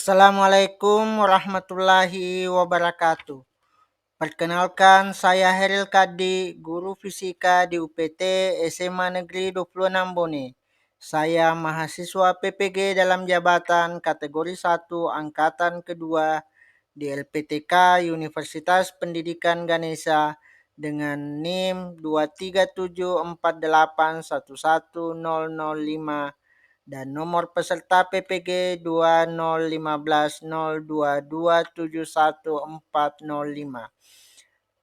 Assalamualaikum warahmatullahi wabarakatuh. Perkenalkan, saya Heril Kadi, guru fisika di UPT SMA Negeri 26 Bone. Saya mahasiswa PPG dalam jabatan kategori 1 angkatan kedua di LPTK Universitas Pendidikan Ganesha dengan NIM 23748111005 dan nomor peserta PPG 201502271405.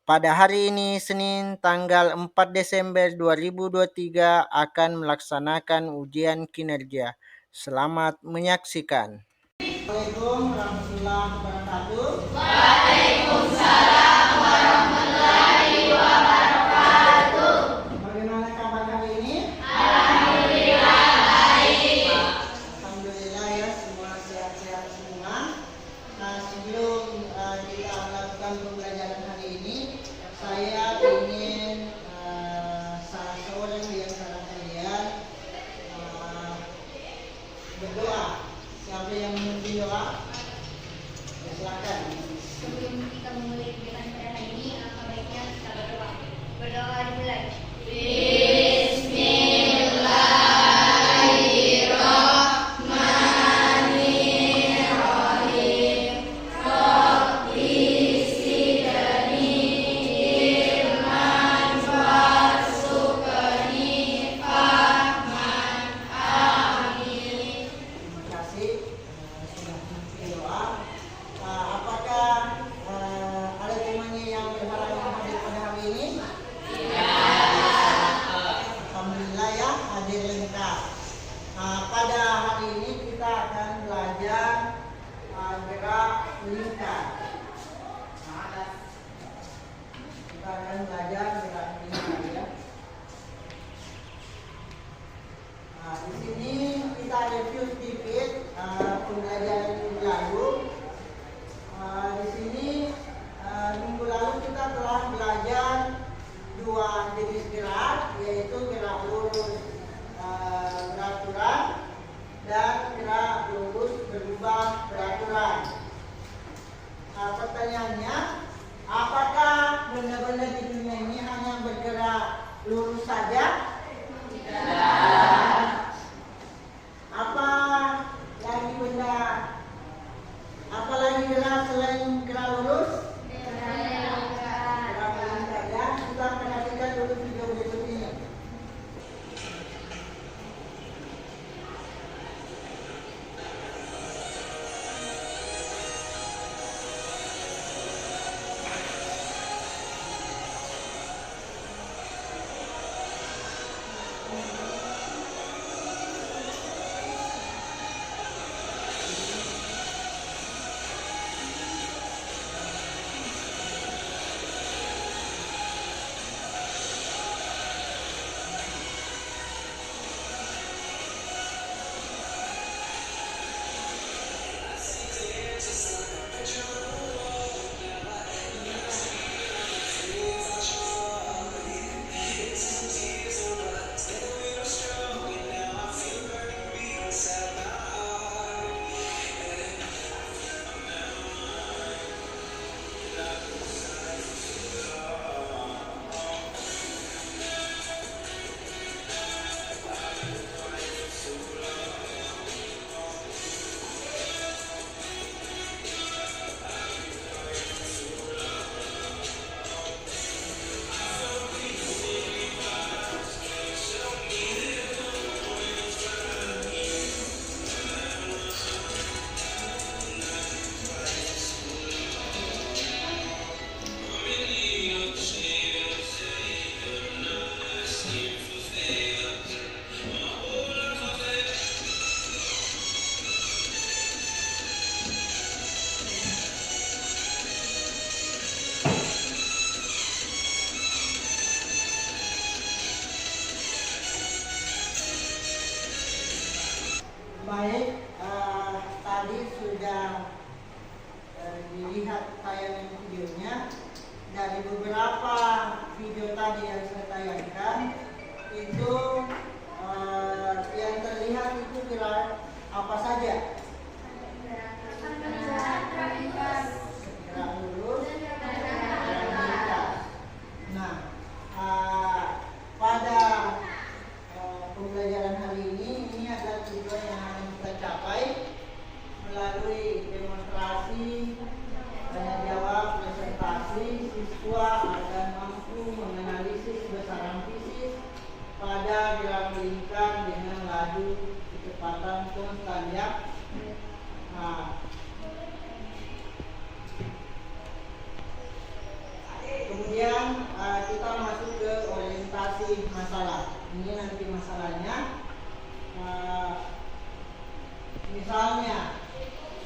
Pada hari ini, Senin tanggal 4 Desember 2023 akan melaksanakan ujian kinerja. Selamat menyaksikan. Assalamualaikum warahmatullahi wabarakatuh. Waalaikumsalam warahmatullahi wabarakatuh. Bagaimana kabar hari ini? Alhamdulillah baik. Alhamdulillah ya, semua sehat-sehat semua. Sebelum kita melakukan pembelajaran hari ini, saya ingin salah seorang di antara kalian berdoa. Siapa yang memimpin doa? Ya, silakan. Sebelum kita memulai kegiatan pada hari ini, alangkah baiknya kita berdoa. Berdoa dimulai. Terima kasih sudah memimpin doa. Apakah ada temannya yang berhalangan hadir pada hari ini? Alhamdulillah ya, hadir lengkap. Pada hari ini kita akan belajar gerak lingkar. Kita akan belajar gerak lingkar ya. Di sini kita review sedikit pembelajaran minggu lalu. Di sini minggu lalu kita telah belajar dua jenis gerak, yaitu gerak lurus beraturan dan gerak lurus berubah beraturan. Pertanyaannya, apakah benda-benda di dunia ini hanya bergerak lurus saja? Apa lagi benda? Apa lagi gerak selain gerak lurus? Gerak lurus saja. Kita perhatikan dulu video berikut ini. Baik, tadi sudah dilihat tayangan videonya. Dari beberapa video tadi yang saya tayangkan, itu yang terlihat itu gerak apa saja?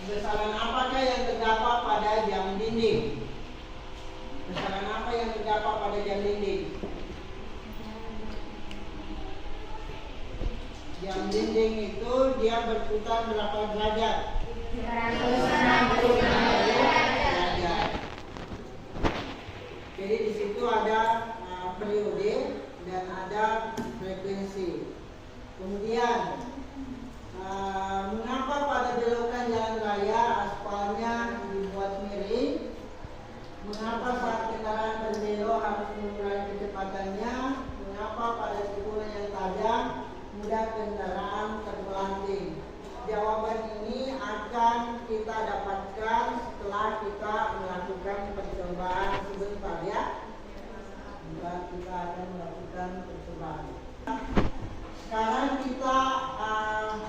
Besaran apakah yang terdapat pada jam dinding? Besaran apa yang terdapat pada jam dinding? Jam dinding itu dia berputar berapa derajat? 360 derajat. Jadi di situ ada periode dan ada frekuensi. Kemudian mengapa pada belokan jalan raya aspalnya dibuat miring? Mengapa saat kendaraan berbelok harus mengurangi kecepatannya? Mengapa pada tikungan yang tajam mudah kendaraan terpelanting? Jawaban ini akan kita dapatkan setelah kita melakukan percobaan sebentar ya. Kita akan melakukan percobaan. Sekarang kita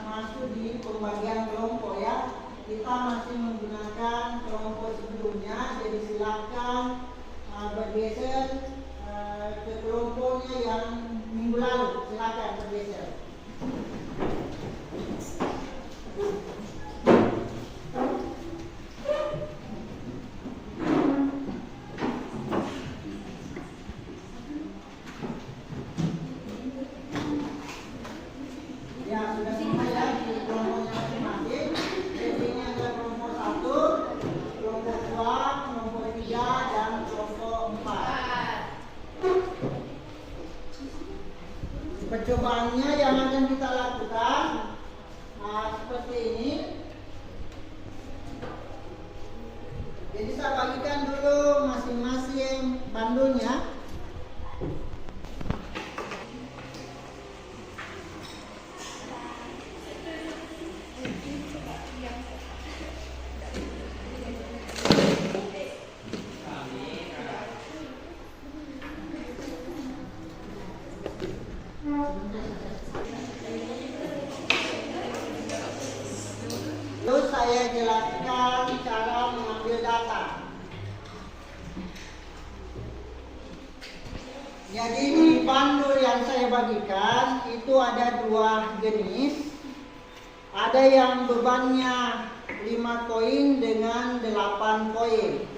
masuk di pembagian kelompok ya. Kita masih menggunakan kelompok sebelumnya, jadi silakan bergeser ke kelompoknya yang minggu lalu. Silakan bergeser. Ya, sudah semua ya di kelompoknya masing-masing. Jadi ini ada kelompok 1, kelompok 2, kelompok 3, dan kelompok 4. Percobaannya yang akan kita lakukan seperti ini. Jadi saya bagikan dulu masing-masing bandulnya. Terus saya jelaskan cara mengambil data. Jadi di bandul yang saya bagikan itu ada 2 jenis. Ada yang bebannya 5 koin dengan 8 koin.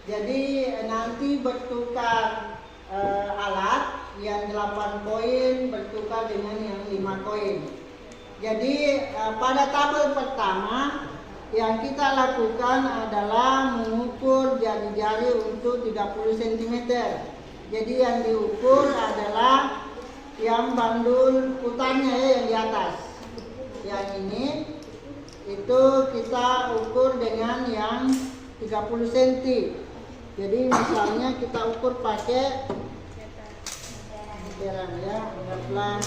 Jadi nanti bertukar alat yang 8 koin bertukar dengan yang 5 koin. Jadi pada tabel pertama yang kita lakukan adalah mengukur jari-jari untuk 30 cm. Jadi yang diukur adalah yang bandul putarnya ya, yang di atas. Yang ini itu kita ukur dengan yang 30 cm. Jadi misalnya kita ukur pakai meteran ya, anggaplah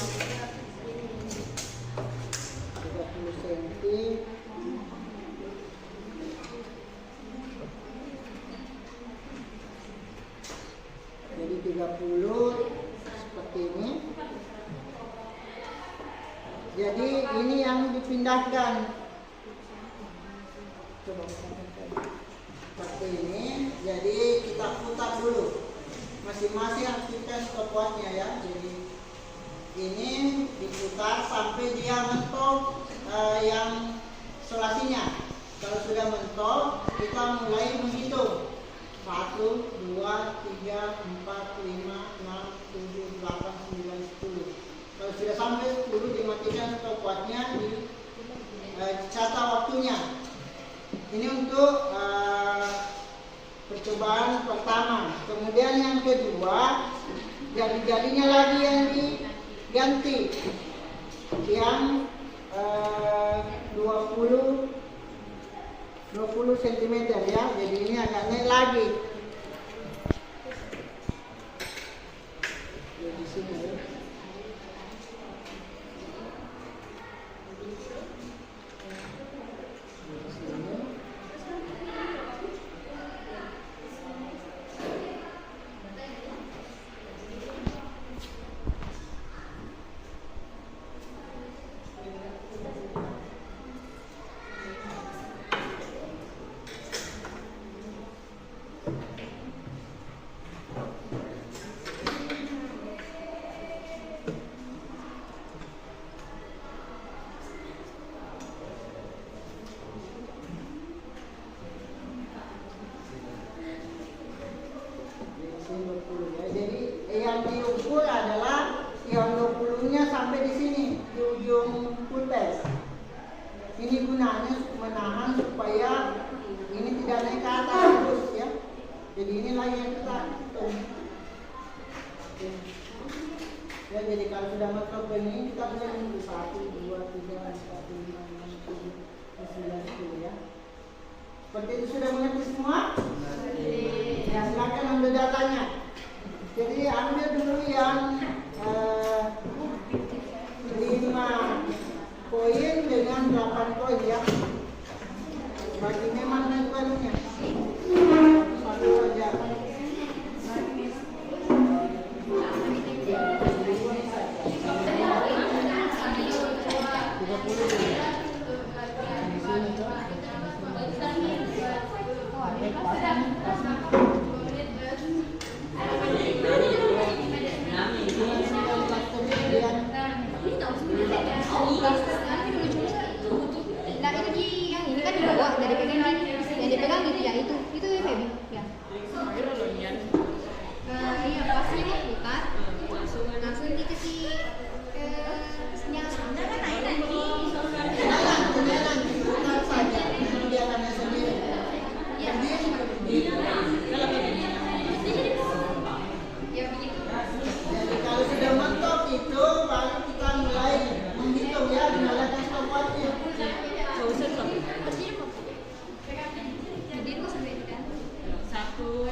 30 cm. Jadi 30 seperti ini. Jadi ini yang dipindahkan. Coba seperti ini. Jadi kita putar dulu. Masing-masing aktifkan stopwatchnya ya. Jadi ini diputar sampai dia mentok yang selasinya. Kalau sudah mentok, kita mulai menghitung. 1, 2, 3, 4, 5, 6, 7, 8, 9, 10. Kalau sudah sampai 10 dimatikan stopwatchnya, dicatat waktunya. Ini untuk percobaan pertama. Kemudian yang kedua, jari-jarinya lagi yang diganti, yang 20 cm ya. Jadi ini agak naik lagi. Di sini ya. sampai di sini, di ujung pulpen. Ini gunanya menahan supaya ini tidak naik ke atas terus ya. Jadi inilah yang kita hitung. Ya, jadi kalau sudah masuk ke ini kita bisa menunggu 1, 2, 3, 4, 5, 6, 7, 9, 10 ya. Seperti itu sudah mengerti semua? Ya, silakan ambil datanya. Jadi ambil dulu yang 5 koin dengan 8 koin ya. Bagi memang naik valuenya. Satu saja. Nah itu di yang ini kan di bawah, dari pegang gini, yang dipegang gitu ya, itu ya Feby ya. Iya pasti kok bukan, langsung dikasih yang sebenarnya kan naik lagi. Jalan, putar saja. Dia akan sendiri. Ya. Ya begitu. Jadi kalau sudah mentok itu baru kita mulai menghitung ya, menyalakan stopwatchnya. Jadi aku sampai itu kan. 1, 2,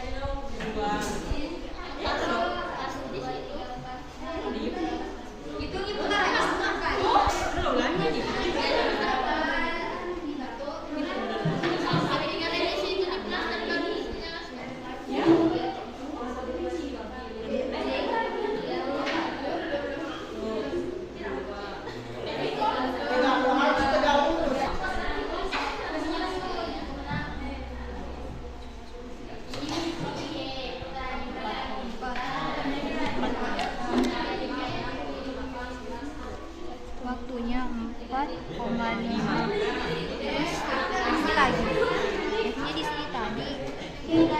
Itu putar aja semua kan. ulangnya di Tidak harus tegak lurus. Waktunya 4,5. Terus isi lagi. F-nya di sini tadi. F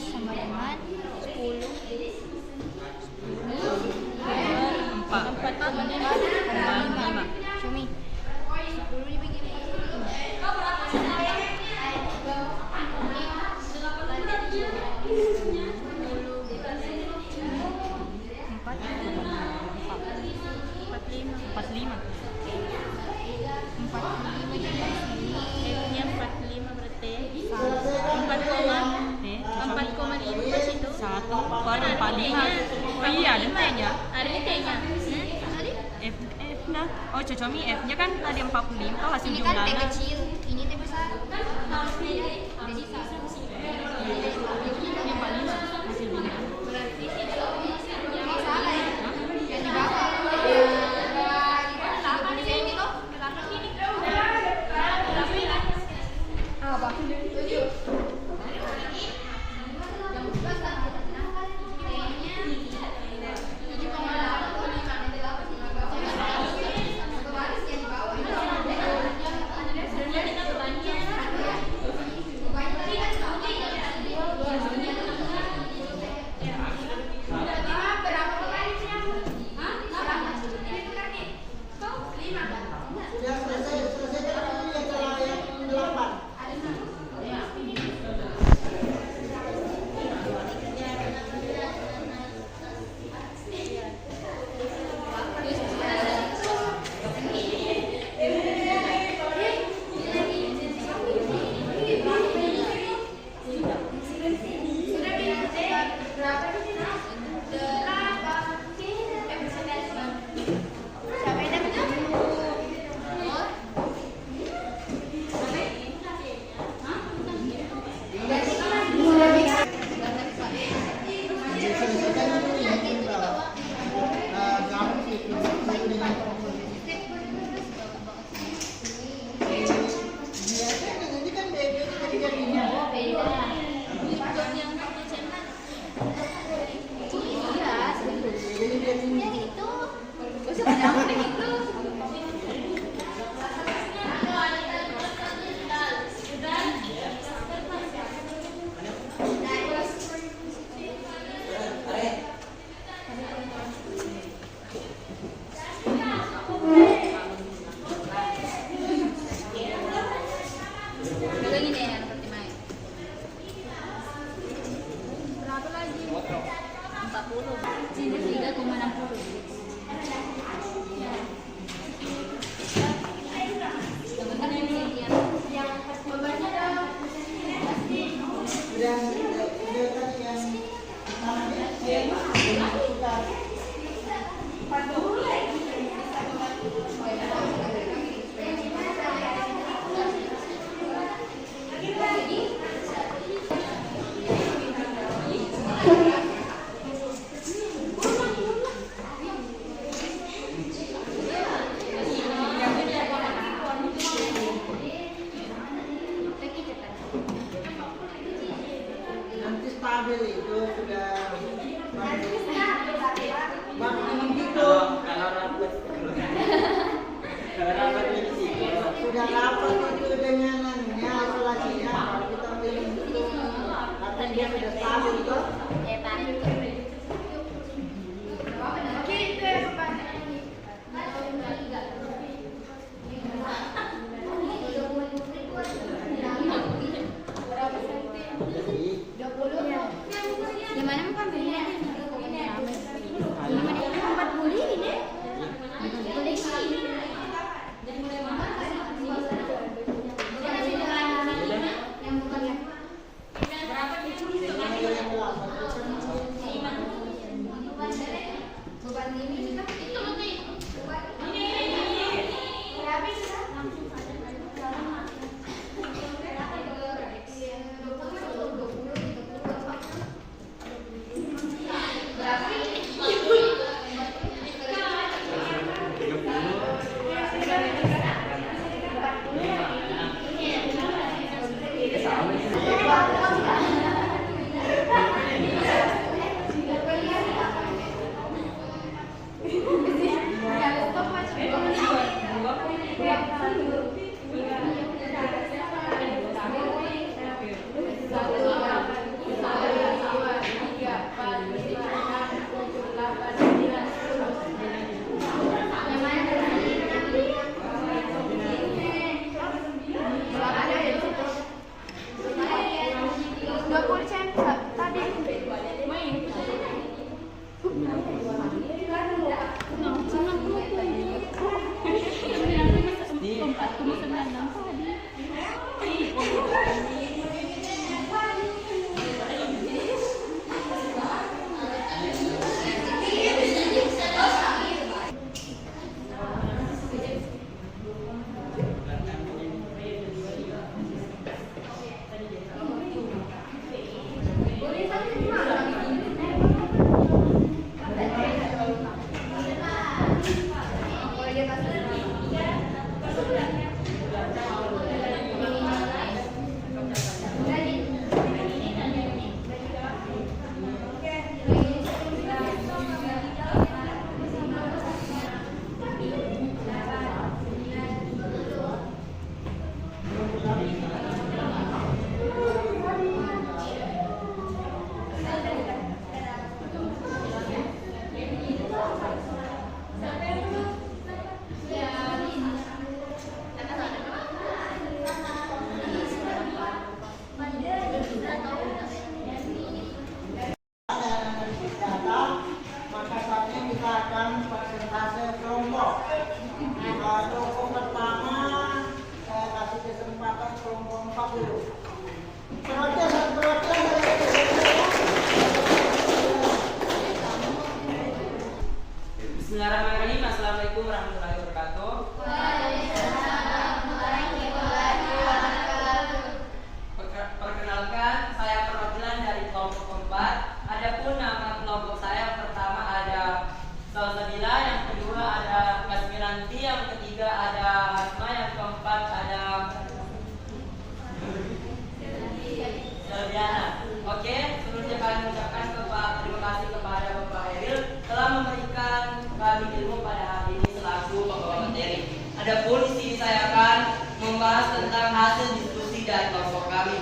sama dengan 10. 4,5. Cumi. 10 dibagi 45. 45 di sini. F-nya 45 berarti. Selesaikan 4,5 ke situ. 1/45. Oh iya, ada T-nya. Ada T-nya. Tadi F nah. Oh, Cocomi F-nya kan tadi 45. Kau hasil ini kan T jumlahnya. kecil, ini T besar. Jadi 1. Ini 45 hasil jumlah. Berarti ini salah ya? Yang di bawah. Apa? 7. stabil itu sudah bagus. Bang itu Kalau rambut kalau rambutnya di situ. sudah rapat itu dengan anunya isolasinya baru kita pilih itu. Tapi dia sudah stabil tuh. Di mana kan belinya? Tempat buli ini. Buli sini. Yang bukan ya. Beban ini kan itu nanti. Kelompok pertama saya kasih kesempatan kelompok 4 dulu. Perwakilan Bismillahirrahmanirrahim. Assalamualaikum warahmatullahi wabarakatuh. Perkenalkan, saya perwakilan dari kelompok keempat. Adapun nama kelompok saya pertama ada Salsabila, yang kedua ada Kasmiranti, yang ketiga ada Asma, yang keempat ada Selviana. Oke, sebelumnya kami ucapkan terima kasih kepada Bapak Eril telah memberikan kami ilmu pada hari ini selaku pembawa materi. Adapun di sini saya akan membahas tentang hasil diskusi dari kelompok kami.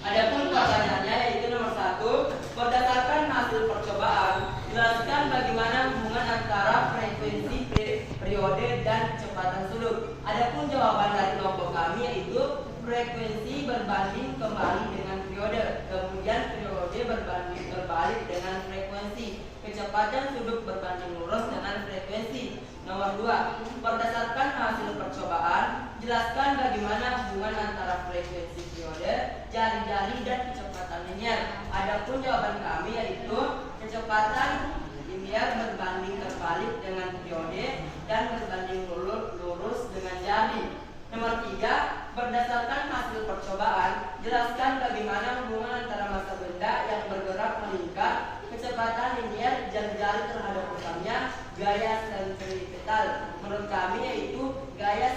Adapun pertanyaannya yaitu nomor 1, berdasarkan hasil percobaan, jelaskan bagaimana hubungan antara frekuensi periode dan kecepatan sudut. Adapun jawaban dari kelompok kami yaitu frekuensi berbanding kembali dengan periode, kemudian periode berbanding terbalik dengan frekuensi, kecepatan sudut berbanding lurus dengan frekuensi. Nomor 2, berdasarkan hasil percobaan, jelaskan bagaimana hubungan antara frekuensi periode, jari-jari, dan kecepatan linier. Adapun jawaban kami yaitu kecepatan linier berbanding terbalik dengan periode dan berbanding lurus dengan jari. Nomor 3, berdasarkan hasil percobaan, jelaskan bagaimana hubungan antara massa benda yang bergerak melingkar, kecepatan linier, jari-jari terhadap pusatnya, gaya sentripetal. Menurut kami yaitu gaya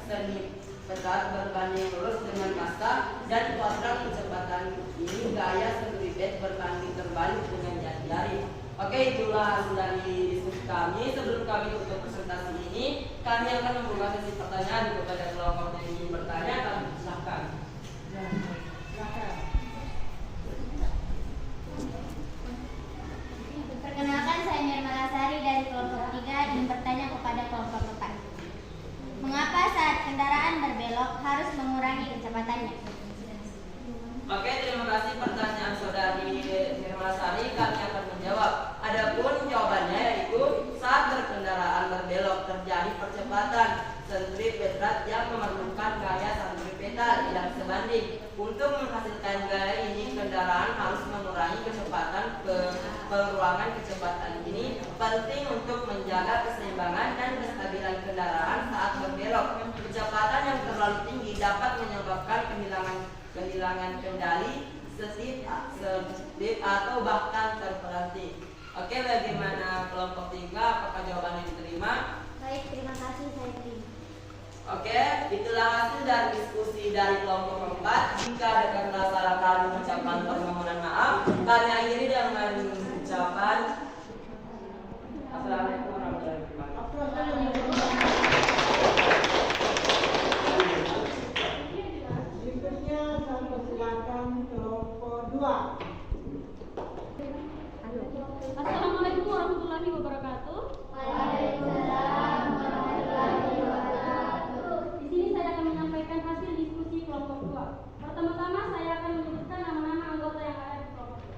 sentripetal berat berbanding lurus dengan massa dan kuadrat kecepatan ini gaya sentripetal berbanding terbalik dengan jari. Oke, itulah hasil dari diskusi kami. Sebelum kami tutup presentasi ini, kami akan membuka sesi pertanyaan kepada kelompok yang ingin bertanya. Kami silakan. Perkenalkan, saya Nirmala Sari dari kelompok 3 dan bertanya kepada kelompok 4. Mengapa saat kendaraan berbelok harus mengurangi kecepatannya? Oke, terima kasih pertanyaan saudari Nirmala Sari. Kami akan menjawab. Adapun jawabannya yaitu saat berkendaraan berbelok terjadi percepatan sentripetal yang memerlukan gaya sentripetal tidak sebanding. Untuk menghasilkan gaya ini, kendaraan harus mengurangi kecepatan peruangan kecepatan ini penting untuk menjaga keseimbangan dan kestabilan kendaraan saat berbelok. Kecepatan yang terlalu tinggi dapat menyebabkan kehilangan kendali, slip atau bahkan terpelanting. Oke, bagaimana kelompok 3? Apakah jawabannya diterima? Baik, terima kasih, saya terima. Oke, itulah hasil dari diskusi dari kelompok 4. Jika ada kata salah kami mengucapkan permohonan maaf. Kami akhiri dengan ucapan Assalamualaikum warahmatullahi wabarakatuh. Berikutnya saya persilakan kelompok 2. Assalamualaikum warahmatullahi wabarakatuh. Waalaikumsalam warahmatullahi wabarakatuh. Di sini saya akan menyampaikan hasil diskusi kelompok 2. Pertama-tama saya akan menyebutkan nama-nama anggota yang ada di kelompok 2.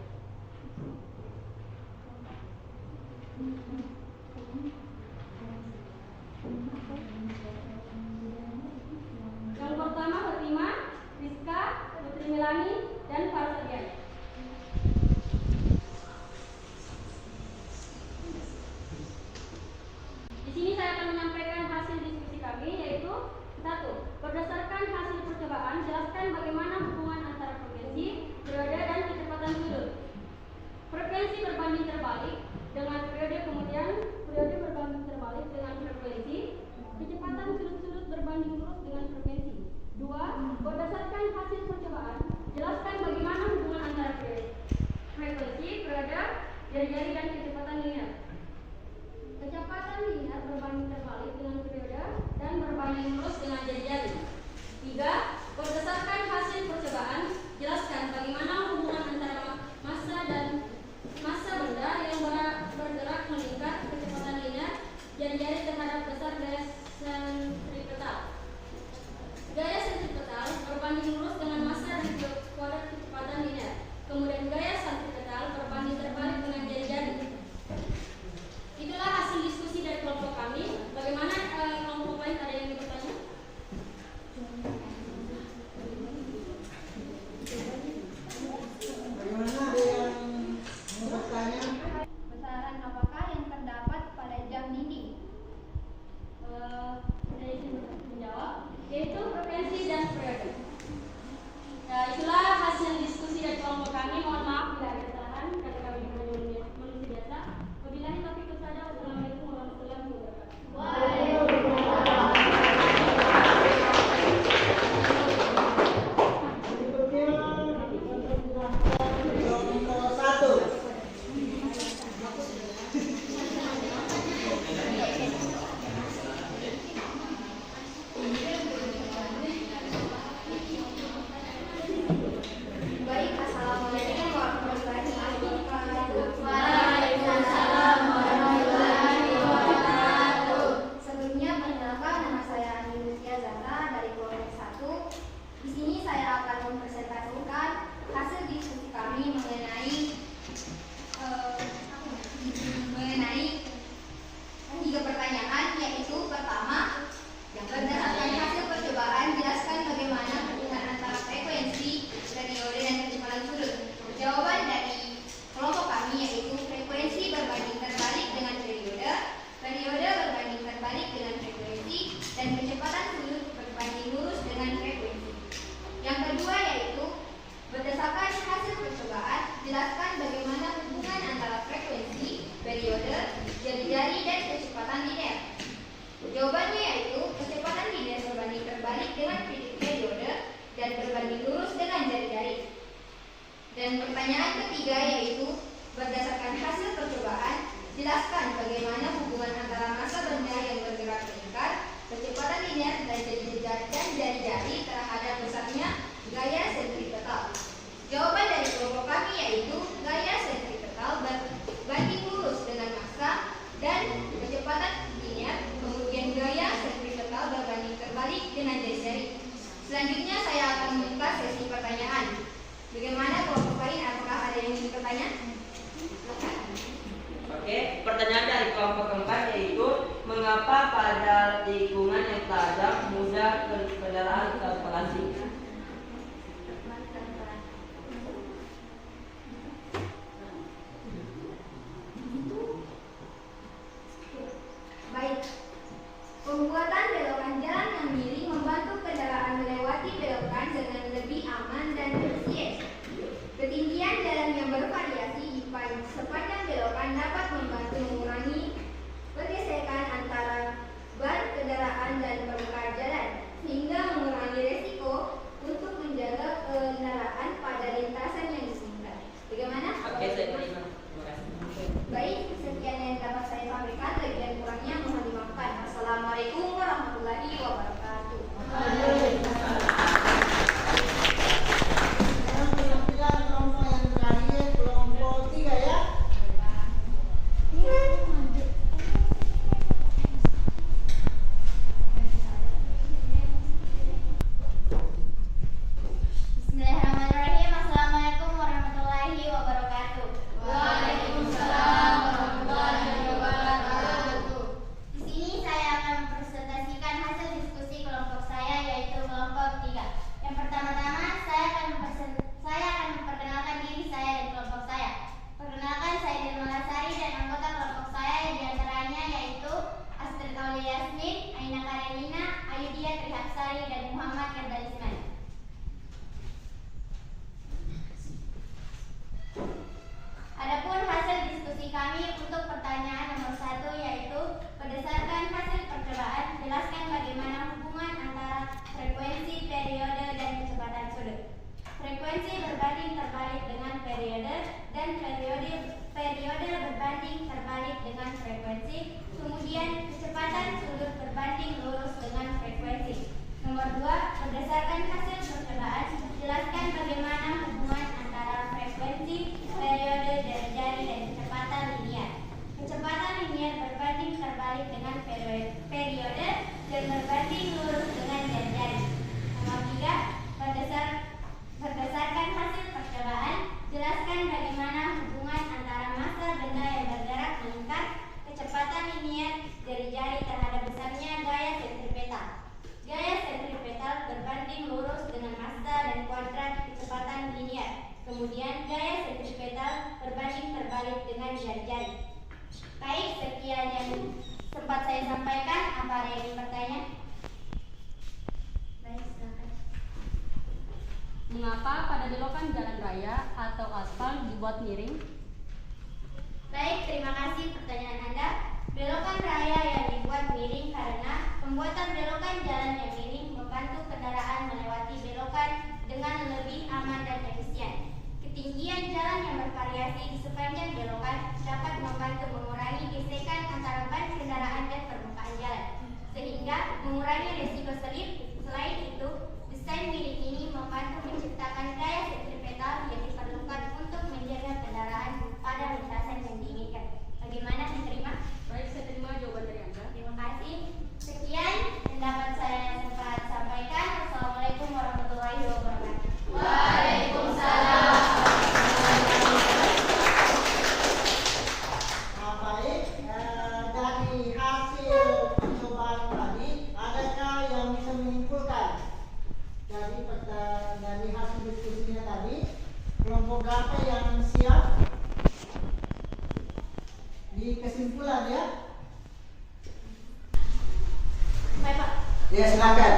Yang pertama Fatima, Rizka, Putri Milani, dan Farzadian. Di sini saya akan menyampaikan hasil diskusi kami, yaitu 1. Berdasarkan hasil percobaan, jelaskan bagaimana hubungan antara frekuensi, periode, dan kecepatan sudut. Frekuensi berbanding terbalik dengan periode, kemudian periode berbanding terbalik dengan frekuensi, kecepatan sudut-sudut berbanding lurus dengan frekuensi. 2. Berdasarkan hasil percobaan, jelaskan bagaimana hubungan antara frekuensi, periode, jari-jari, dan kecepatan linear. Kecepatan linear berbanding terbalik dengan periode dan berbanding lurus dengan jari-jari. 3. Berdasarkan hasil percobaan, jelaskan bagaimana hubungan antara massa benda yang bergerak meningkat kecepatan linear jari-jari terhadap dasar gaya sentripetal. Gaya sentripetal berbanding lurus dengan massa dan kuadrat kecepatan linear. Kemudian gaya sentripetal berbanding terbalik dengan jari-jari. Itulah hasil diskusi dari kelompok kami. Bagaimana kelompok lain, ada yang ingin bertanya? Bagaimana, ada yang mau bertanya? Besaran apakah yang terdapat pada jam dinding? Saya izin menjawab, yaitu frekuensi dan periode. Nah, itulah hasil diskusi dari kelompok kami. Mohon maaf bila ada kesalahan karena kami hanya manusia biasa. Wabillahi taufiq wal hidayah. Wassalamualaikum warahmatullahi wabarakatuh. Berikutnya kita persilakan kelompok 1. Baik, assalamualaikum warahmatullahi wabarakatuh. Waalaikumsalam warahmatullahi wabarakatuh. Sebelumnya perkenalkan, nama saya Ani Lucia Zahra dari kelompok 1. Di sini saya akan mempresentasikan hasil diskusi kami mengenai 3 pertanyaan, yaitu pertama, berdasarkan hasil percobaan, jelaskan bagaimana hubungan antara frekuensi, periode, dan kecepatan sudut. Jawaban dari kelompok kami yaitu frekuensi berbanding terbalik dengan periode, periode berbanding terbalik dengan frekuensi, dan kecepatan sudut berbanding lurus dengan frekuensi. Yang kedua yaitu berdasarkan hasil percobaan, jelaskan bagaimana hubungan antara Pertanyaan ketiga yaitu berdasarkan hasil percobaan, jelaskan bagaimana hubungan antara massa benda yang bergerak melingkar, kecepatan linear dan jari-jari terhadap besarnya gaya sentripetal. Jawaban dari kelompok kami yaitu gaya sentripetal berbanding lurus dengan massa dan kecepatan linear, kemudian gaya sentripetal berbanding terbalik dengan jari-jari. Selanjutnya saya akan membuka sesi pertanyaan. Bagaimana kelompok lain? Apakah ada yang ingin bertanya? Silakan. Oke, pertanyaan dari kelompok keempat yaitu mengapa pada tikungan yang tajam mudah kendaraan kalkulasi? Baik. Pembuatan belokan jalan yang miring membantu kendaraan melewati belokan dengan lebih aman dan efisien. Ketinggian jalan yang bervariasi di sepanjang belokan dapat membantu mengurangi pergesekan antara ban kendaraan dan permukaan jalan, sehingga mengurangi resiko untuk menjaga kendaraan pada lintasan yang disebutkan. Bagaimana? Oke, saya terima. Terima kasih. Baik, sekian yang dapat saya sampaikan. Lebihan kurangnya mohon dimaafkan. Assalamualaikum warahmatullahi wabarakatuh. Sekarang kelompok yang terakhir, kelompok 3 ya. Bismillahirrahmanirrahim. Assalamualaikum warahmatullahi wabarakatuh. Waalaikumsalam warahmatullahi wabarakatuh. Di sini saya akan mempresentasikan hasil diskusi kelompok saya, yaitu kelompok 3. Yang pertama-tama saya akan memperkenalkan diri saya dan kelompok saya. Perkenalkan, saya Dirma Lasari dan anggota kelompok saya diantaranya yaitu Astrid Aulia Yasmin, Aina Karenina, Ayudia Trihapsari, dan Muhammad Kerdalisman. Adapun hasil diskusi kami untuk pertanyaan nomor 1 yaitu berdasarkan hasil percobaan, jelaskan bagaimana hubungan antara frekuensi, periode, dan kecepatan sudut. Frekuensi berbanding terbalik dengan periode dan periode berbanding terbalik dengan frekuensi. Kemudian kecepatan sudut berbanding lurus dengan frekuensi. Nomor 2, berdasarkan hasil percobaan, jelaskan bagaimana hubungan antara frekuensi, periode, jari-jari, dan kecepatan linear. Kecepatan linear berbanding terbalik dengan periode dan berbanding lurus dengan jari-jari. Nomor 3, berdasarkan hasil percobaan, jelaskan bagaimana hubungan antara massa benda yang bergerak melingkar, kecepatan linear, jari-jari terhadap besarnya gaya sentripetal. Gaya sentripetal berbanding lurus dengan massa dan kuadrat kecepatan linear. Kemudian gaya sentripetal berbanding terbalik dengan jari-jari. Baik, sekian yang sempat saya sampaikan. Apa ada yang ingin bertanya? Baik, silakan. Mengapa pada belokan jalan raya atau aspal dibuat miring? Baik, terima kasih pertanyaan Anda. Belokan raya yang dibuat miring karena pembuatan belokan jalan yang miring membantu kendaraan melewati belokan dengan lebih aman dan efisien. Ketinggian jalan yang bervariasi di sepanjang belokan dapat membantu mengurangi gesekan antara ban kendaraan dan permukaan jalan, sehingga mengurangi risiko selip. Selain itu, desain miring ini membantu menciptakan gaya sentripetal yang diperlukan untuk menjaga kendaraan pada lintasan yang diinginkan. Bagaimana, diterima? Baik, saya terima jawaban dari Anda. Terima kasih. Sekian yang dapat saya sempat sampaikan. Assalamualaikum warahmatullahi wabarakatuh. Waalaikumsalam. Baik, dari hasil percobaan tadi, adakah yang bisa menyimpulkan dari hasil diskusinya tadi, kelompok berapa yang siap di kesimpulan ya? Baik, Pak. Ya, silakan.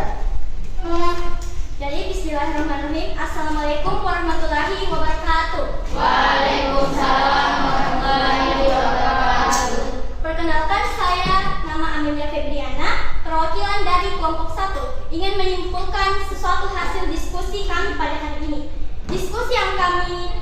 Jadi bismillahirrahmanirrahim. Assalamualaikum warahmatullahi wabarakatuh. Waalaikumsalam warahmatullahi wabarakatuh. Perkenalkan, saya nama Amelia Febriana, perwakilan dari kelompok 1, ingin menyimpulkan sesuatu hasil diskusi kami pada hari ini. Diskusi yang kami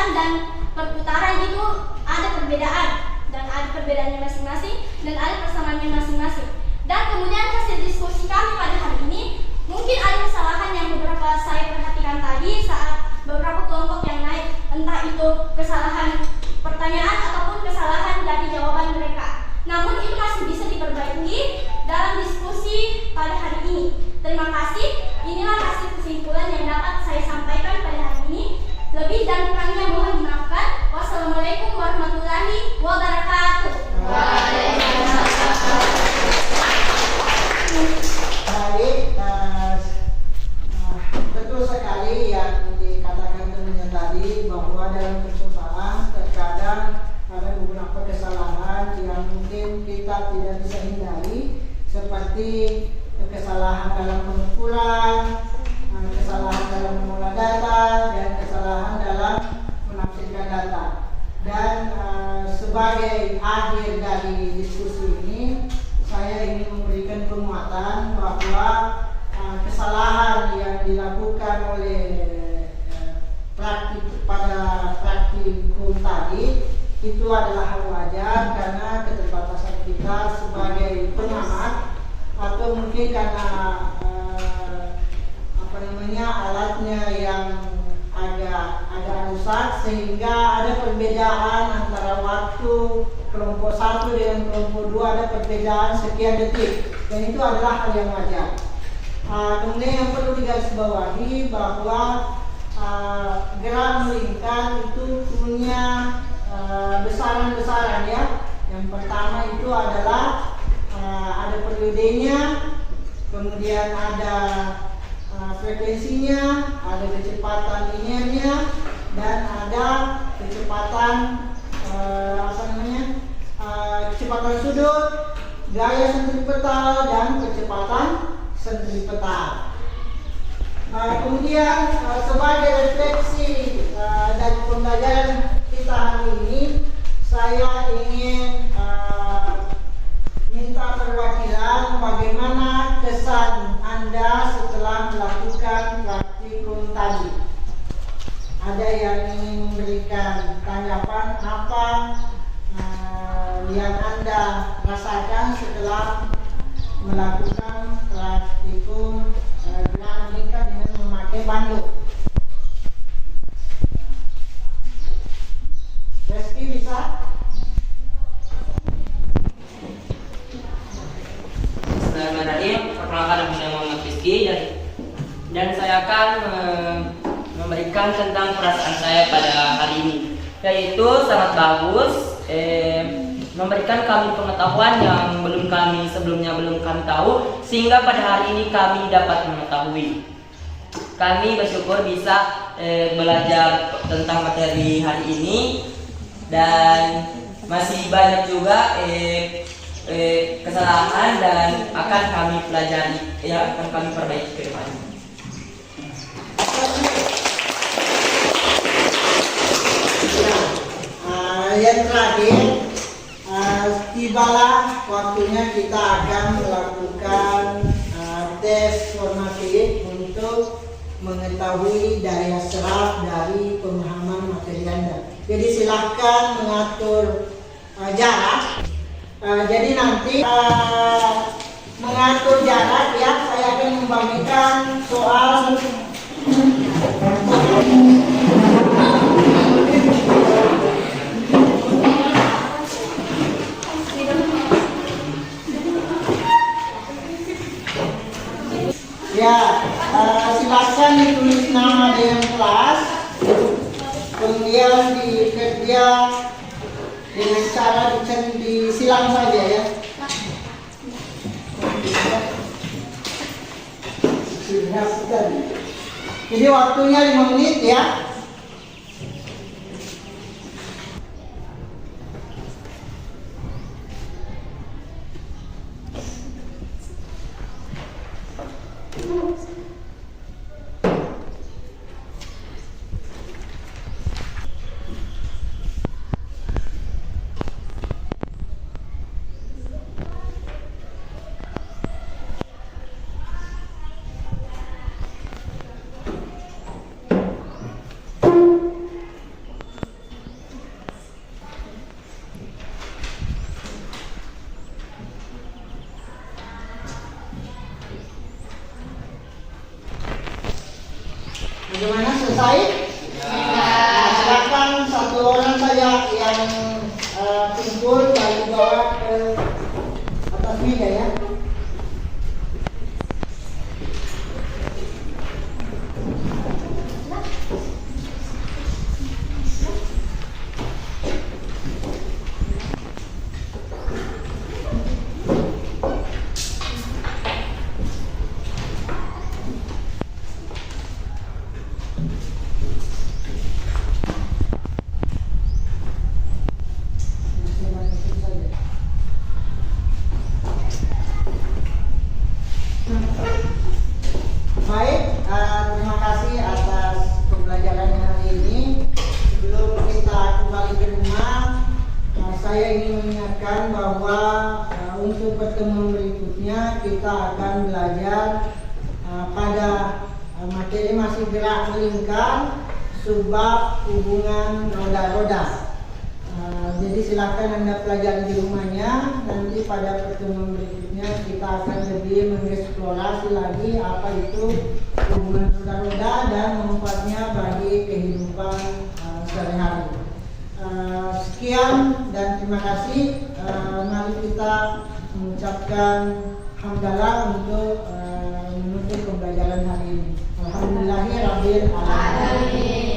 perluasan dan perputaran itu ada perbedaan, dan ada perbedaannya masing-masing dan ada persamaannya masing-masing. Dan kemudian hasil diskusi kami pada hari ini, mungkin ada kesalahan yang beberapa saya perhatikan tadi saat beberapa kelompok yang naik, entah itu kesalahan pertanyaan ataupun kesalahan dari jawaban mereka. Namun itu masih bisa diperbaiki dalam diskusi pada hari ini. Terima kasih. Inilah hasil kesimpulan yang dapat saya sampaikan pada hari ini. Lebih dan kurangnya mohon dimaafkan. Wassalamualaikum warahmatullahi wabarakatuh. Baik, betul sekali yang dikatakan temannya tadi bahwa dalam percobaan terkadang ada beberapa kesalahan yang mungkin kita tidak bisa hindari, seperti kesalahan dalam pengumpulan, kesalahan dalam mengolah data, dan kesalahan dalam menafsirkan data. Dan sebagai akhir dari diskusi ini, saya ingin memberikan penguatan bahwa kesalahan yang dilakukan oleh praktikum tadi itu adalah hal wajar karena keterbatasan kita sebagai pengamat, atau mungkin karena alatnya yang agak rusak, sehingga ada perbedaan antara waktu kelompok 1 dengan kelompok 2, ada perbedaan sekian detik, dan itu adalah hal yang wajar. Kemudian yang perlu digarisbawahi bahwa gerak melingkar itu punya besaran-besaran ya. Yang pertama itu adalah ada periodenya, kemudian ada frekuensinya, ada kecepatan linearnya, dan ada kecepatan kecepatan sudut, gaya sentripetal, dan kecepatan sentripetal. Kemudian sebagai refleksi dari pembelajaran kita hari ini, saya ingin minta perwakilan bagaimana kesan Anda setelah melakukan praktikum tadi. Ada yang ingin memberikan tanggapan apa yang Anda rasakan setelah melakukan praktikum gerak melingkar dengan memakai bandul? Reski bisa? Bismillahirrahmanirrahim. Perkenalkan, nama Muhammad Rizky dan saya akan memberikan tentang perasaan saya pada hari ini, yaitu sangat bagus, memberikan kami pengetahuan yang sebelumnya belum kami tahu, sehingga pada hari ini kami dapat mengetahui. Kami bersyukur bisa belajar tentang materi hari ini, dan masih banyak juga kesalahan dan akan kami pelajari, akan kami perbaiki ke depannya. Yang terakhir, tibalah waktunya kita akan melakukan tes formatif untuk mengetahui daya serap dari pemahaman materi Anda. Jadi silahkan mengatur jarak. Jadi nanti mengatur jarak ya, saya akan membagikan soal ya, silakan ditulis nama di kelas, kemudian dikerja dengan cara disilang saja ya. Jadi waktunya 5 menit ya. Bagaimana, selesai? Nah, silakan satu orang saja yang kumpul lalu bawa ke atas meja ya. Baik, terima kasih atas pembelajaran hari ini. Sebelum kita kembali ke rumah, saya ingin mengingatkan bahwa untuk pertemuan berikutnya kita akan belajar pada materi masih gerak melingkar, subbab hubungan roda-roda. Jadi silakan Anda pelajari di rumahnya. Nanti pada pertemuan berikutnya kita akan lebih mengeksplorasi lagi apa itu hubungan roda-roda dan manfaatnya bagi kehidupan sehari-hari. Sekian dan terima kasih. Mari kita mengucapkan hamdalah untuk menutup pembelajaran hari ini. Alhamdulillahirabbil alamin.